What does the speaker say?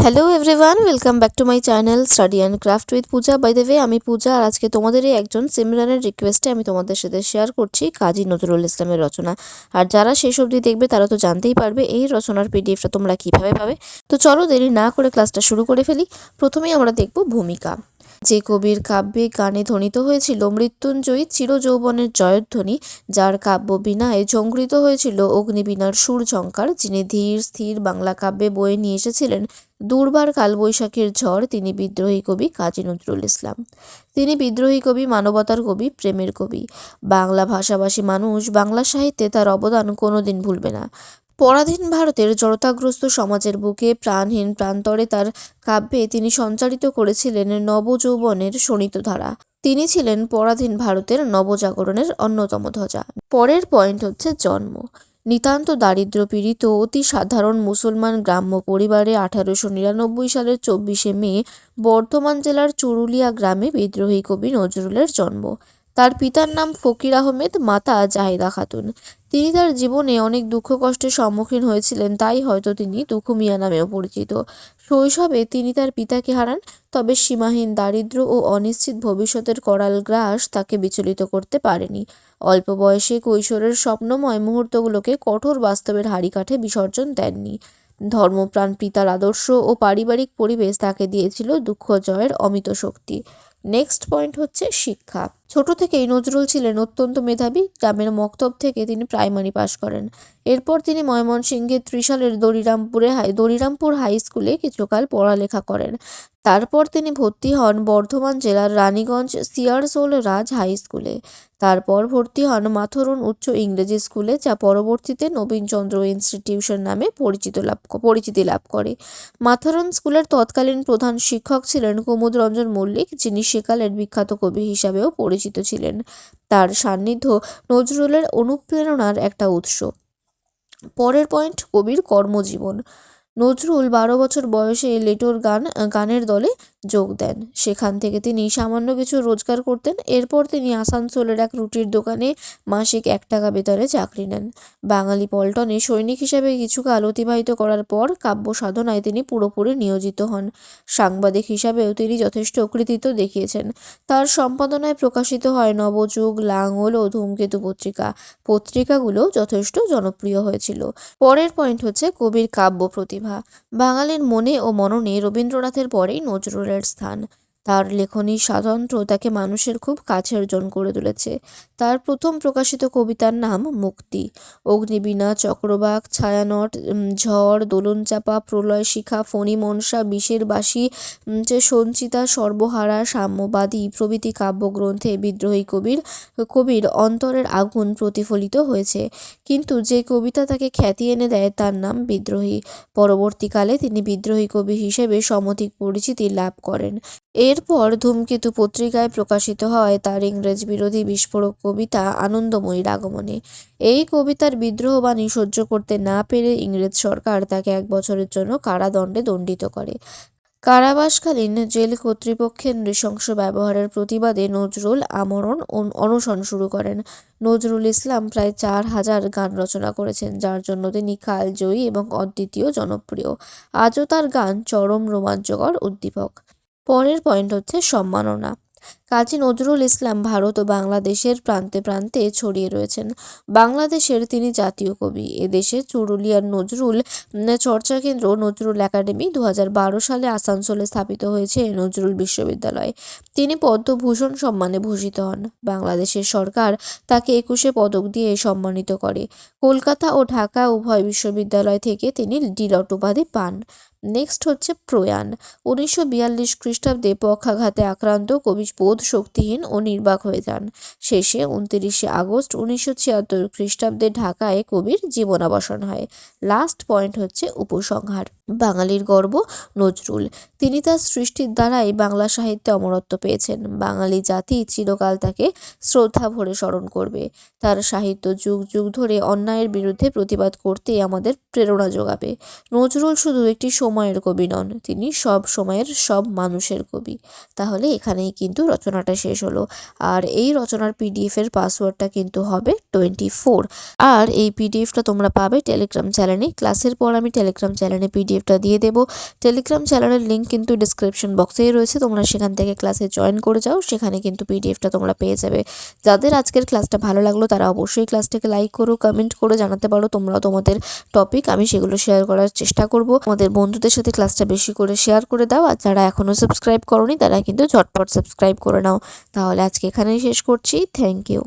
Hello everyone, welcome back to my channel study and craft with Puja. By the way, আমি পূজা, আর আজকে তোমাদেরই একজন সিমরানের রিকোয়েস্টে আমি তোমাদের সাথে শেয়ার করছি কাজী নজরুল ইসলামের রচনা। আর যারা শেষ অবধি দেখবে তারা তো জানতেই পারবে এই রচনার পিডিএফটা তোমরা কীভাবে পাবে। তো চলো দেরি না করে ক্লাসটা শুরু করে ফেলি। প্রথমেই আমরা দেখব ভূমিকা। যে কবির কাব্যে গানে ধ্বনিত হয়েছিল মৃত্যুঞ্জয়ী চিরযৌবনের জয়ধ্বনি, যার কাব্য বীণায় ঝঙ্কৃত হয়েছিল অগ্নিবীণার সুরঝঙ্কার, যিনি ধীর স্থির বাংলা কাব্যে বয়ে নিয়ে এসেছিলেন দুর্বার কালবৈশাখীর ঝড়, তিনি বিদ্রোহী কবি কাজী নজরুল ইসলাম। তিনি বিদ্রোহী কবি, মানবতার কবি, প্রেমের কবি। বাংলা ভাষাভাষী মানুষ বাংলা সাহিত্যে তার অবদান কোনোদিন ভুলবে না। পরাধীন ভারতের জড়তাগ্রস্ত সমাজের বুকে প্রাণহীন প্রান্তরে তার কাব্যে তিনি সঞ্চারিত করেছিলেন নবযৌবনের শোণিতধারা। তিনি ছিলেন পরাধীন ভারতের নবজাগরণের অন্যতম ধ্বজা। পরের পয়েন্ট হচ্ছে জন্ম। নিতান্ত দারিদ্র্য পীড়িত অতি সাধারণ মুসলমান গ্রাম্য পরিবারে 1899 সালের 24শে মে বর্ধমান জেলার চুরুলিয়া গ্রামে বিদ্রোহী কবি নজরুলের জন্ম। তার পিতার নাম ফকির আহমেদ, মাতা জাহিদা খাতুন। তিনি তার জীবনে অনেক দুঃখ কষ্টের সম্মুখীন হয়েছিলেন, তাই হয়তো তিনি দুঃখু মিয়া নামেও পরিচিত। শৈশবে তিনি তার পিতাকে হারান, তবে সীমাহীন দারিদ্র্য ও অনিশ্চিত ভবিষ্যতের করাল গ্রাস তাকে বিচলিত করতে পারেনি। অল্প বয়সে কৈশোরের স্বপ্নময় মুহূর্তগুলোকে কঠোর বাস্তবের হাঁড়িকাঠে বিসর্জন দেননি। ধর্মপ্রাণ পিতার আদর্শ ও পারিবারিক পরিবেশ তাকে দিয়েছিল দুঃখ জয়ের অমিত শক্তি। নেক্সট পয়েন্ট হচ্ছে শিক্ষা। ছোট থেকেই নজরুল ছিলেন অত্যন্ত মেধাবী। গ্রামের মক্তব থেকে তিনি প্রাইমারি পাশ করেন। এরপর তিনি ময়মনসিংহের ত্রিশালের দড়িরামপুর হাই স্কুলে কিছুকাল পড়ালেখা করেন। তারপর তিনি ভর্তি হন বর্ধমান জেলার রানীগঞ্জ সিয়ারসোল রাজ হাই স্কুলে। তারপর ভর্তি হন মাথরুন উচ্চ ইংরেজি স্কুলে, যা পরবর্তীতে নবীনচন্দ্র ইনস্টিটিউশন নামে পরিচিতি লাভ করে। মাথরুন স্কুলের তৎকালীন প্রধান শিক্ষক ছিলেন কুমুদ রঞ্জন মল্লিক, যিনি সেকালের বিখ্যাত কবি হিসাবেও পরিচিত ছিলেন। তার সান্নিধ্য নজরুলের অনুপ্রেরণার একটা উৎস। পরের পয়েন্ট, কবির কর্মজীবন। নজরুল 12 বছর বয়সে লেটোর গানের দলে যোগ দেন। সেখান থেকে তিনি সামান্য কিছু রোজগার করতেন। এরপর তিনি আসানসোলের এক রুটির দোকানে মাসিক 1 টাকা বেতনে চাকরি নেন। বাঙালি পল্টনে সৈনিক হিসেবে কিছুকাল অতিবাহিত করার পর কাব্য সাধনায় তিনি পুরোপুরি নিয়োজিত হন। সাংবাদিক হিসাবেও তিনি যথেষ্ট কৃতিত্ব দেখিয়েছেন। তার সম্পাদনায় প্রকাশিত হয় নবযুগ, লাঙল ও ধূমকেতু পত্রিকাগুলো যথেষ্ট জনপ্রিয় হয়েছিল। পরের পয়েন্ট হচ্ছে কবির কাব্য প্রতিভা। বাঙালির মনে ও মননে রবীন্দ্রনাথের পরেই নজরুলের স্থান। তার লেখনী স্বাতন্ত্র্য তাকে মানুষের খুব কাছের জন করে তুলেছে। তার প্রথম প্রকাশিত কবিতার নাম মুক্তি। অগ্নিবীণা, চক্রবাক, ছায়ানট, ঝড়, দোলনচাপা, প্রলয় শিখা, ফণী মনসা, বিষের বাসী, সঞ্চিতা, সর্বহারা, সাম্যবাদী প্রভৃতি কাব্যগ্রন্থে বিদ্রোহী কবির অন্তরের আগুন প্রতিফলিত হয়েছে। কিন্তু যে কবিতা তাকে খ্যাতি এনে দেয় তার নাম বিদ্রোহী। পরবর্তীকালে তিনি বিদ্রোহী কবি হিসেবে সমধিক পরিচিতি লাভ করেন। এরপর ধূমকেতু পত্রিকায় প্রকাশিত হয় তার ইংরেজ বিরোধী বিস্ফোরক কবিতা আনন্দময়ীর আগমনে। এই কবিতার বিদ্রোহবাণী সহ্য করতে না পেরে ইংরেজ সরকার তাকে 1 বছরের জন্য কারাদণ্ডে দণ্ডিত করে। কারাবাসকালীন জেল কর্তৃপক্ষের নৃশংস ব্যবহারের প্রতিবাদে নজরুল আমরণ অনশন শুরু করেন। নজরুল ইসলাম প্রায় 4000 গান রচনা করেছেন, যার জন্য তিনি কালজয়ী এবং অদ্বিতীয় জনপ্রিয়। আজও তার গান চরম রোমাঞ্চকর, উদ্দীপক। পরের পয়েন্ট হচ্ছে সম্মাননা। কাজী নজরুল ইসলাম ভারত ও বাংলাদেশের প্রান্তে প্রান্তে ছড়িয়ে রয়েছেন। বাংলাদেশের তিনি জাতীয় কবি। এদেশে চুরুলিয়ার নজরুল চর্চা কেন্দ্র নজরুল একাডেমি 2012 সালে আসানসোলে স্থাপিত হয়েছে নজরুল বিশ্ববিদ্যালয়। তিনি পদ্মভূষণ সম্মানে ভূষিত হন। বাংলাদেশের সরকার তাকে 21শে পদক দিয়ে সম্মানিত করে। কলকাতা ও ঢাকা উভয় বিশ্ববিদ্যালয় থেকে তিনি ডিলট উপাধি পান। নেক্সট হচ্ছে প্রয়াণ। 1942 খ্রিস্টাব্দে পক্ষাঘাতে আক্রান্ত কবি বোধ শক্তিহীন ও নির্বাক হয়ে যান। শেষে 29শে আগস্ট 1976 খ্রিস্টাব্দে ঢাকায় কবির জীবনাবসান হয়। লাস্ট পয়েন্ট হচ্ছে উপসংহার। বাঙালির গর্ব নজরুল। তিনি তার সৃষ্টির দ্বারাই বাংলা সাহিত্যে অমরত্ব পেয়েছেন। বাঙালি জাতি চিরকাল তাকে শ্রদ্ধা ভরে স্মরণ করবে। তার সাহিত্য যুগ যুগ ধরে অন্যায়ের বিরুদ্ধে প্রতিবাদ করতে আমাদের প্রেরণা যোগাবে। নজরুল শুধু একটি সময়ের কবি নন, তিনি সব সময়ের সব মানুষের কবি। তাহলে এখানেই কিন্তু রচনা রচনাটা শেষ হলো। আর এই রচনার পিডিএফের পাসওয়ার্ডটা কিন্তু হবে 24। আর এই পিডিএফটা তোমরা পাবে টেলিগ্রাম চ্যানেলে। ক্লাসের পর আমি টেলিগ্রাম চ্যানেলে পিডিএফটা দিয়ে দেবো। টেলিগ্রাম চ্যানেলের লিঙ্ক কিন্তু ডিসক্রিপশন বক্সেই রয়েছে, তোমরা সেখান থেকে ক্লাসে জয়েন করে যাও, সেখানে কিন্তু পিডিএফটা তোমরা পেয়ে যাবে। যাদের আজকের ক্লাসটা ভালো লাগলো তারা অবশ্যই ক্লাসটাকে লাইক করো, কমেন্ট করে জানাতে পারো তোমরাও তোমাদের টপিক, আমি সেগুলো শেয়ার করার চেষ্টা করব। আমাদের বন্ধুদের সাথে ক্লাসটা বেশি করে শেয়ার করে দাও। আর যারা এখনও সাবস্ক্রাইব করোনি তারা কিন্তু ঝটপট সাবস্ক্রাইব করে নাও। তাহলে আজকে এখানেই শেষ করছি। Thank you.